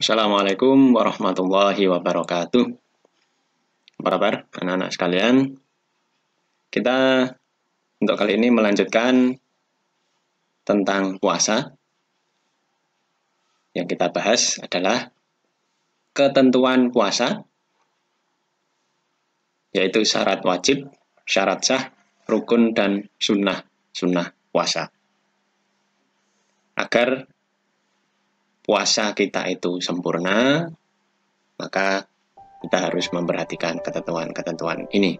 Assalamualaikum warahmatullahi wabarakatuh. Apa kabar anak-anak sekalian? Kita untuk kali ini melanjutkan tentang puasa. Yang kita bahas adalah ketentuan puasa, yaitu syarat wajib, syarat sah, rukun, dan sunnah puasa. Agar puasa kita itu sempurna, maka kita harus memperhatikan ketentuan-ketentuan ini.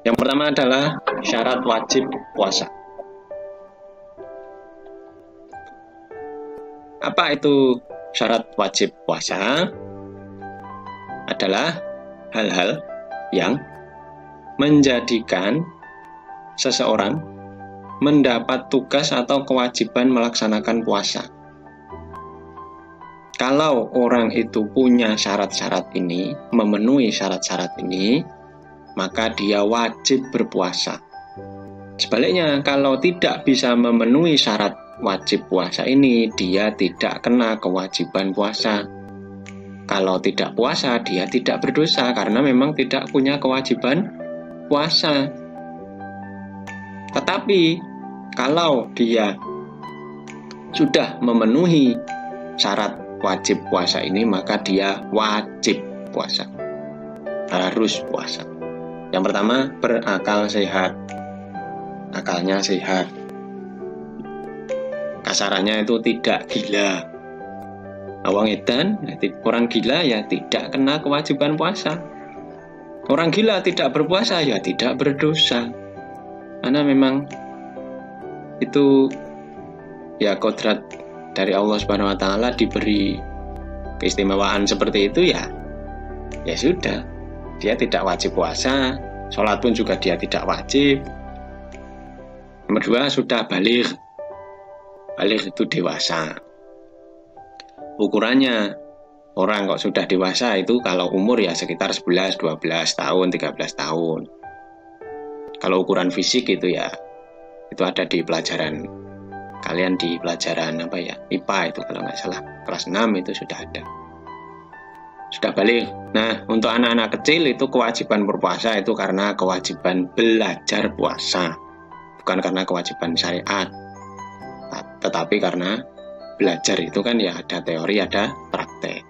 Yang pertama adalah syarat wajib puasa. Apa itu syarat wajib puasa? Adalah hal-hal yang menjadikan seseorang mendapat tugas atau kewajiban melaksanakan puasa. Kalau orang itu punya syarat-syarat ini, memenuhi syarat-syarat ini, maka dia wajib berpuasa. Sebaliknya, kalau tidak bisa memenuhi syarat wajib puasa ini, dia tidak kena kewajiban puasa. Kalau tidak puasa, dia tidak berdosa karena memang tidak punya kewajiban puasa. Tetapi kalau dia sudah memenuhi syarat wajib puasa ini, maka dia wajib puasa. Harus puasa. Yang pertama, berakal sehat. Akalnya sehat. Kasarannya itu tidak gila. Awang edan, orang gila ya tidak kena kewajiban puasa. Orang gila tidak berpuasa ya tidak berdosa. Karena memang itu ya kodrat dari Allah Subhanahu wa taala, diberi keistimewaan seperti itu ya sudah, dia tidak wajib puasa, sholat pun juga dia tidak wajib. Nomor dua, sudah baligh. Baligh itu dewasa. Ukurannya orang kok sudah dewasa itu kalau umur ya sekitar 11, 12 tahun, 13 tahun. Kalau ukuran fisik itu ya itu ada di pelajaran kalian, di pelajaran apa ya, IPA itu kalau nggak salah kelas 6 itu sudah ada, sudah balik. Nah, untuk anak-anak kecil itu kewajiban berpuasa itu karena kewajiban belajar puasa, bukan karena kewajiban syariat, tetapi karena belajar itu kan ya ada teori, ada praktek.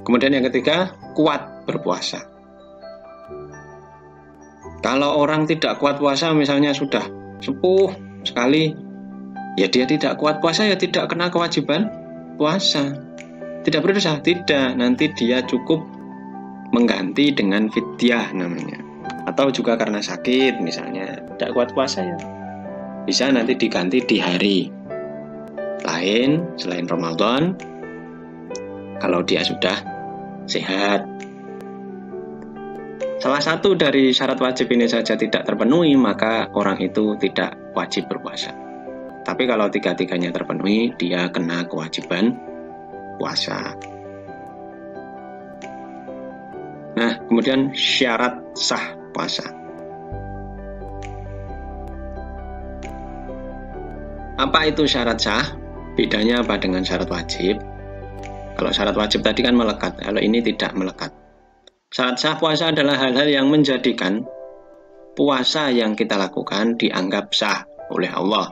Kemudian yang ketiga, kuat berpuasa. Kalau orang tidak kuat puasa, misalnya sudah sepuh sekali, ya dia tidak kuat puasa, ya tidak kena kewajiban puasa. Tidak berdosa, tidak. Nanti dia cukup mengganti dengan fidyah namanya. Atau juga karena sakit, misalnya tidak kuat puasa ya bisa nanti diganti di hari lain selain Ramadan, kalau dia sudah sehat. Salah satu dari syarat wajib ini saja tidak terpenuhi, maka orang itu tidak wajib berpuasa. Tapi kalau tiga-tiganya terpenuhi, dia kena kewajiban puasa. Nah, kemudian syarat sah puasa. Apa itu syarat sah? Bedanya apa dengan syarat wajib? Kalau syarat wajib tadi kan melekat, kalau ini tidak melekat. Syarat sah puasa adalah hal-hal yang menjadikan puasa yang kita lakukan dianggap sah oleh Allah,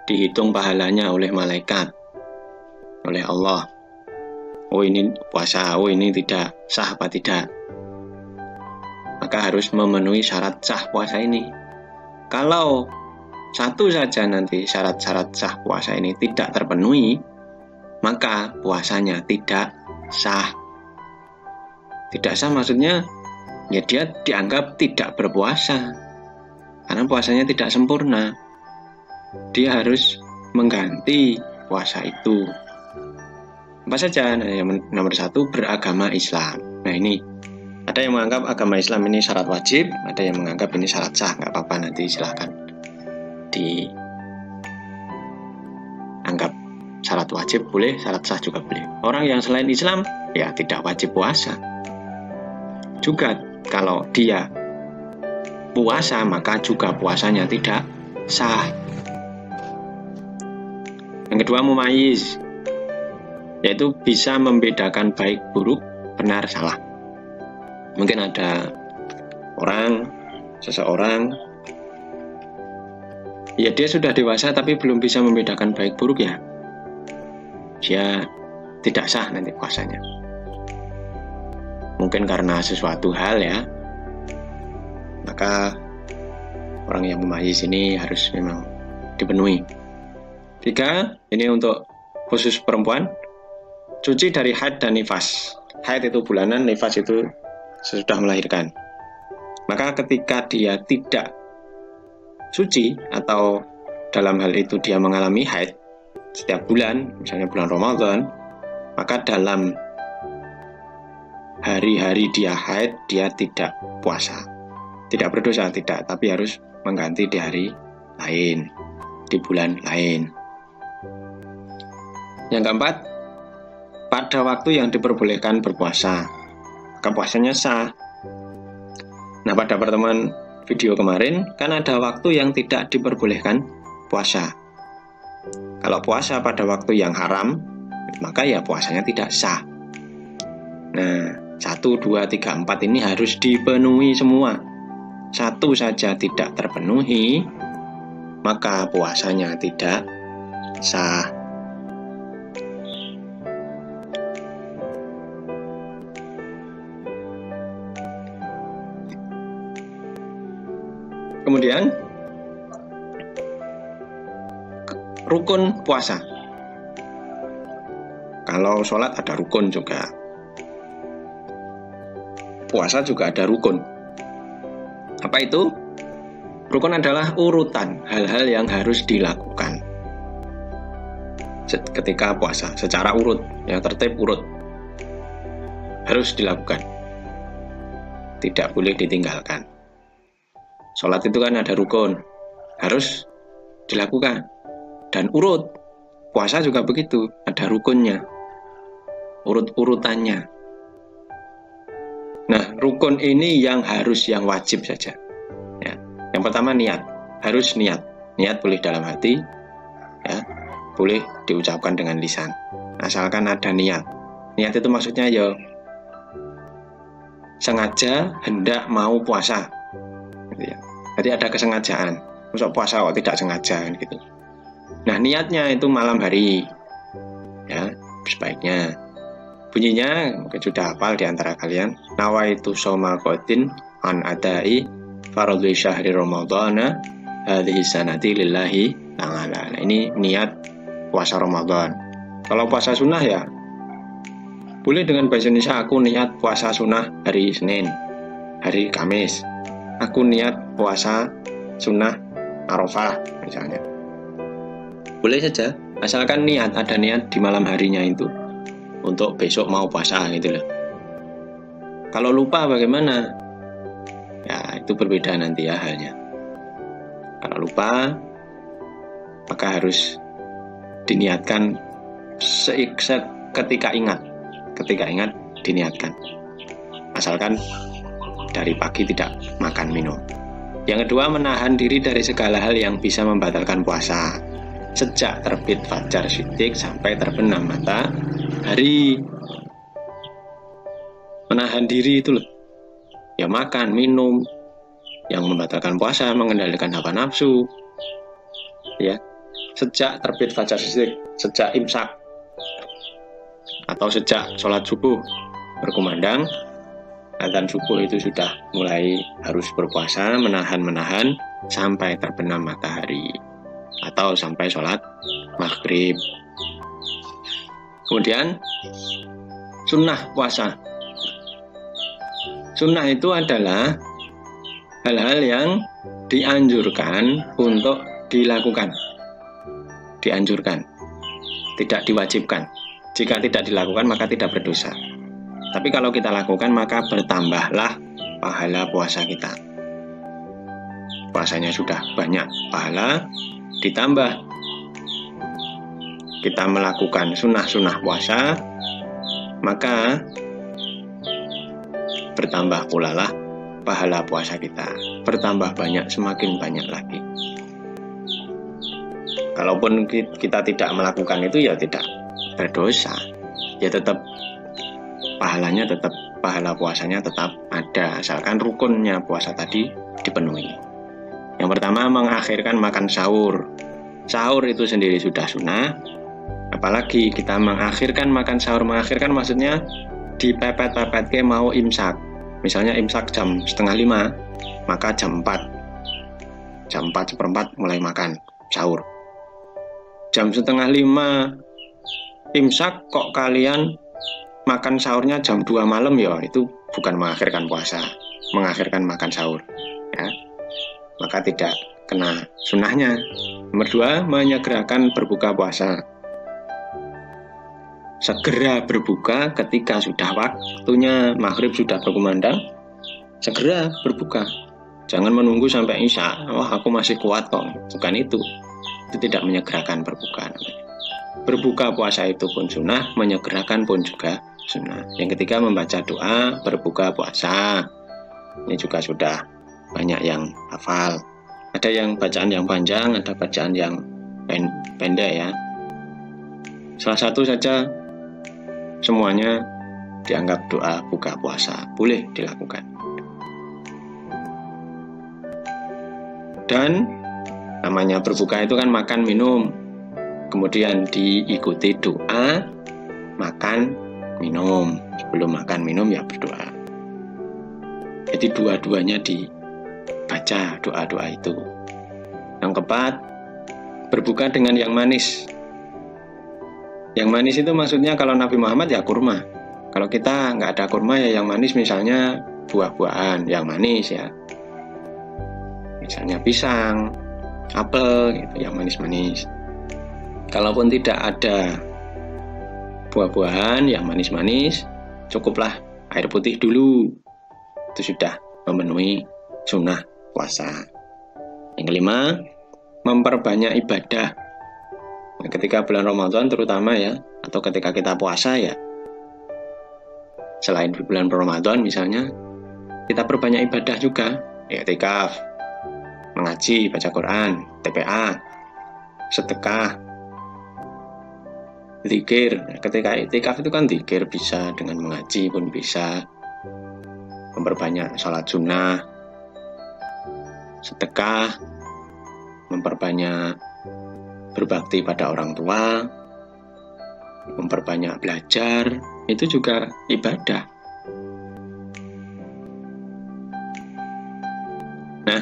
dihitung pahalanya oleh malaikat, oleh Allah. Oh ini puasa, oh ini tidak sah apa tidak. Maka harus memenuhi syarat sah puasa ini. Kalau satu saja nanti syarat-syarat sah puasa ini tidak terpenuhi, maka puasanya tidak sah. Tidak sah maksudnya ya dia dianggap tidak berpuasa karena puasanya tidak sempurna. Dia harus mengganti puasa itu. Apa saja? Nah, yang nomor satu, beragama Islam. Nah ini ada yang menganggap agama Islam ini syarat wajib, ada yang menganggap ini syarat sah. Nggak apa-apa, nanti silahkan dianggap syarat wajib boleh, syarat sah juga boleh. Orang yang selain Islam ya tidak wajib puasa. Juga kalau dia puasa maka juga puasanya tidak sah. Yang kedua, mumayyiz. yaitu bisa membedakan baik buruk, benar salah. Mungkin ada seseorang, ya dia sudah dewasa tapi belum bisa membedakan baik buruk, ya dia tidak sah nanti puasanya. Mungkin karena sesuatu hal, ya, maka orang yang memayis ini harus memang dipenuhi. 3, ini untuk khusus perempuan, suci dari haid dan nifas. Haid itu bulanan, nifas itu sesudah melahirkan. Maka ketika dia tidak suci atau dalam hal itu dia mengalami haid setiap bulan, misalnya bulan Ramadan, maka dalam hari-hari dia haid, dia tidak puasa. Tidak berdosa, tidak, tapi harus mengganti di hari lain, di bulan lain. Yang keempat, pada waktu yang diperbolehkan berpuasa, maka puasanya sah. Nah, pada pertemuan video kemarin, kan ada waktu yang tidak diperbolehkan puasa. Kalau puasa pada waktu yang haram, maka ya puasanya tidak sah. Nah, 1, 2, 3, 4 ini harus dipenuhi semua. Satu saja tidak terpenuhi, maka puasanya tidak sah. Kemudian rukun puasa. Kalau sholat ada rukun juga, puasa juga ada rukun. Apa itu? Rukun adalah urutan hal-hal yang harus dilakukan ketika puasa, secara urut, yang tertib urut, harus dilakukan, tidak boleh ditinggalkan. Sholat itu kan ada rukun, harus dilakukan dan urut. Puasa juga begitu, ada rukunnya, urut-urutannya. Nah, rukun ini yang harus, yang wajib saja. Ya. Yang pertama niat, harus niat. Niat boleh dalam hati, ya, boleh diucapkan dengan lisan. Asalkan ada niat. Niat itu maksudnya ya sengaja hendak mau puasa. Gitu ya. Jadi ada kesengajaan. Masuk puasa kok tidak sengaja gitu. Nah, niatnya itu malam hari. Ya, sebaiknya. Bunyinya mungkin sudah hafal di antara kalian. Nawaitu shoma qadin an adai fardhu syahri ramadhana hadhihi sanati lillahi ta'ala. Nah, ini niat puasa Ramadan. Kalau puasa sunnah ya boleh dengan bahasa Indonesia, aku niat puasa sunnah hari Senin, hari Kamis. Aku niat puasa sunnah Arafah misalnya. Boleh saja, asalkan niat, ada niat di malam harinya itu untuk besok mau puasa gitu loh. Kalau lupa bagaimana? Ya itu berbeda nanti ya halnya. Kalau lupa maka harus diniatkan ketika ingat. Ketika ingat diniatkan. Asalkan dari pagi tidak makan minum. Yang kedua, menahan diri dari segala hal yang bisa membatalkan puasa. Sejak terbit fajar shiddiq sampai terbenam matahari. Menahan diri itu loh. Ya makan, minum yang membatalkan puasa, mengendalikan hawa nafsu. Ya. Sejak terbit fajar shiddiq, sejak imsak atau sejak sholat subuh berkumandang, adzan subuh itu sudah mulai harus berpuasa, menahan sampai terbenam matahari atau sampai sholat maghrib. Kemudian sunnah puasa. Sunnah itu adalah hal-hal yang dianjurkan untuk dilakukan. Dianjurkan, tidak diwajibkan. Jika tidak dilakukan maka tidak berdosa. Tapi kalau kita lakukan maka bertambahlah pahala puasa kita. Puasanya sudah banyak pahala, ditambah kita melakukan sunnah-sunnah puasa, maka bertambah pula lah pahala puasa kita. Bertambah banyak, semakin banyak lagi. Kalaupun kita tidak melakukan itu ya tidak berdosa. ya tetap pahala puasanya tetap ada, asalkan rukunnya puasa tadi dipenuhi. Yang pertama, mengakhirkan makan sahur. Sahur itu sendiri sudah sunnah, apalagi kita mengakhirkan makan sahur. Mengakhirkan maksudnya dipepet-pepet ke mau imsak. Misalnya imsak jam 4:30, maka jam 4:4 mulai makan sahur. Jam 4:30 imsak kok kalian makan sahurnya jam 2 malam, ya itu bukan mengakhirkan puasa, mengakhirkan makan sahur ya. Maka tidak kena sunnahnya. Nomor 2, menyegerakan berbuka puasa. Segera berbuka ketika sudah waktunya, maghrib sudah berkumandang, segera berbuka. Jangan menunggu sampai isya, wah aku masih kuat kok. Bukan itu tidak menyegerakan berbuka. Berbuka puasa itu pun sunnah, menyegerakan pun juga sunnah. Yang ketiga, membaca doa berbuka puasa. Ini juga sudah banyak yang hafal. Ada yang bacaan yang panjang, ada bacaan yang pendek ya. Salah satu saja, semuanya dianggap doa buka puasa, boleh dilakukan. Dan namanya berbuka itu kan makan minum, kemudian diikuti doa makan minum. Sebelum makan minum ya berdoa. Jadi dua-duanya dibaca doa-doa itu. Yang keempat, berbuka dengan yang manis. Yang manis itu maksudnya kalau Nabi Muhammad ya kurma. Kalau kita nggak ada kurma ya yang manis, misalnya buah-buahan yang manis ya. Misalnya pisang, apel gitu, yang manis-manis. Kalaupun tidak ada buah-buahan yang manis-manis, cukuplah air putih dulu. Itu sudah memenuhi sunnah puasa. Yang kelima, memperbanyak ibadah. Nah, ketika bulan Ramadan terutama ya, atau ketika kita puasa ya, selain di bulan Ramadan misalnya, kita perbanyak ibadah juga. I'tikaf, mengaji, baca Quran, TPA, sedekah, zikir. Ketika i'tikaf itu kan zikir, bisa dengan mengaji pun bisa. Memperbanyak sholat sunnah, sedekah, memperbanyak berbakti pada orang tua, memperbanyak belajar, itu juga ibadah. Nah,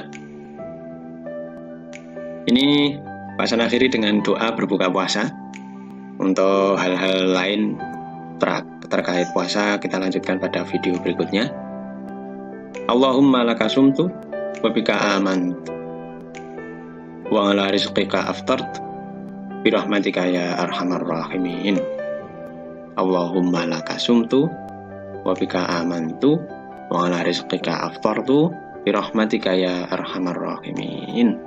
ini Pak akhiri dengan doa berbuka puasa. Untuk hal-hal lain terkait puasa kita lanjutkan pada video berikutnya. Allahumma laka sumtu wa bika amantu wa ala rizqika aftartu bi rahmatika ya arhamar rahimin. Allahumma laka sumtu wa bika amantu wa ala rizqika aftartu bi rahmatika ya arhamar rahimin.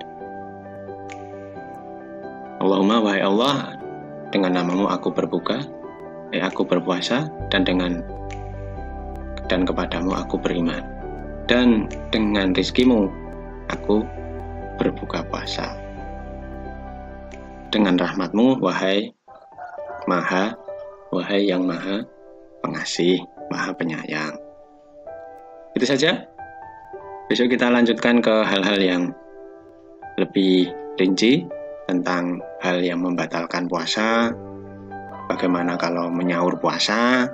Allahumma, wahai Allah, dengan namamu aku berbuka, aku berpuasa, dan kepadamu aku beriman, dan dengan rizkimu aku berbuka puasa. Dengan rahmatmu, wahai yang maha pengasih, maha penyayang. Itu saja. Besok kita lanjutkan ke hal-hal yang lebih rinci tentang hal yang membatalkan puasa, bagaimana kalau menyaur puasa,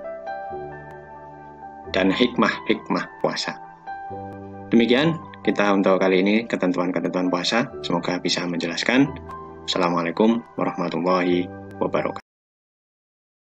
dan hikmah puasa. Demikian kita untuk kali ini ketentuan-ketentuan puasa. Semoga bisa menjelaskan. Assalamualaikum warahmatullahi wabarakatuh.